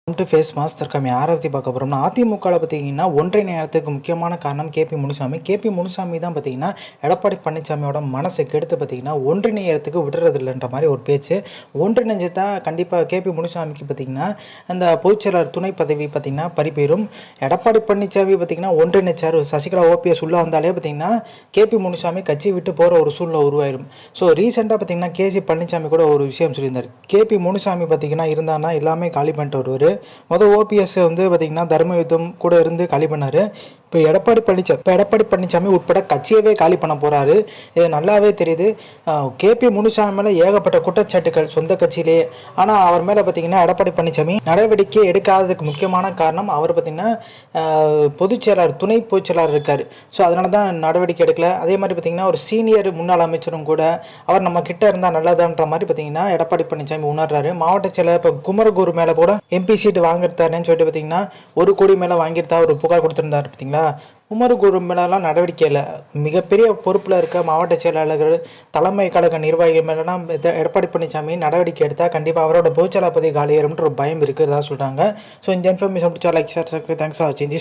Face mass தற்காமி யாரை பற்றி பார்க்க போகிறோம்னா அதிமுகவில் பார்த்தீங்கன்னா ஒன்றிணையத்துக்கு முக்கியமான காரணம் கேபி முனுசாமி தான் பார்த்தீங்கன்னா எடப்பாடி பழனிசாமியோட மனசை கெடுத்து பார்த்தீங்கன்னா ஒன்றிணையத்துக்கு விடுறது இல்லைன்ற மாதிரி ஒரு பேச்சு. ஒன்றிணைஞ்சு தான் கண்டிப்பாக கேபி முனுசாமிக்கு பார்த்தீங்கன்னா அந்த பொதுச்செயலாளர் துணை பதவி பார்த்தீங்கன்னா பறிபெறும். எடப்பாடி பழனிசாமி பார்த்தீங்கன்னா ஒன்றிணைச்சார், சசிகலா ஓபிஎஸ் உள்ள வந்தாலே பார்த்தீங்கன்னா கேபி முனுசாமி கட்சி விட்டு போகிற ஒரு சூழ்நிலை உருவாயிரும். ஸோ ரீசெண்டாக பார்த்தீங்கன்னா கேசி பழனிசாமி கூட ஒரு விஷயம் சொல்லியிருந்தார். கேபி முனுசாமி பார்த்தீங்கன்னா இருந்தானா எல்லாமே காலி பண்ணிட்டு வருவார். ஓபிஎஸ் வந்து பார்த்தீங்கன்னா தர்ம யுத்தம் கூட இருந்து காலி பண்ணார். இப்போ எடப்பாடி பழனிசாமி உட்பட கட்சியவே காலி பண்ண போகிறாரு. இது நல்லாவே தெரியுது. கேபி முனுசாமி மேலே ஏகப்பட்ட குற்றச்சாட்டுகள் சொந்த கட்சியிலே. ஆனால் அவர் மேலே பார்த்தீங்கன்னா எடப்பாடி பழனிசாமி நடவடிக்கை எடுக்காததுக்கு முக்கியமான காரணம் அவர் பார்த்தீங்கன்னா பொதுச்செயலாளர் துணை பொதுச்செயலாளர் இருக்கார். ஸோ அதனால தான் நடவடிக்கை எடுக்கல. அதே மாதிரி பார்த்தீங்கன்னா ஒரு சீனியர் முன்னாள் அமைச்சரும் கூட அவர் நம்ம கிட்ட இருந்தால் நல்லதான்ற மாதிரி பார்த்தீங்கன்னா எடப்பாடி பழனிசாமி உணர்றாரு. மாவட்ட செயலர் இப்போ குமரகுரு மேலே கூட எம்பி சீட்டு வாங்கிருத்தாருன்னு சொல்லிட்டு பார்த்தீங்கன்னா 1 கோடி மேலே வாங்கியிருந்தா ஒரு புகார் கொடுத்துருந்தாரு. பார்த்தீங்களா, குமரகுரு மேலாம் நடவடிக்கை இல்லை. மிகப்பெரிய பொறுப்பில் இருக்க மாவட்ட செயலாளர்கள், தலைமை கழக நிர்வாகிகள் மேலாம் எடப்பாடி பழனிசாமி நடவடிக்கை எடுத்தால் கண்டிப்பாக அவரோட பொதுச்செயலாளர் பதவி காலியேறும்ன்ற ஒரு பயம் இருக்கிறதா சொல்கிறாங்க. ஸோ இந்த இன்ஃபர்மேஷன் பிடிச்சா லைக் ஷேர், தேங்க்ஸ் ஃபார் வாட்சிங்.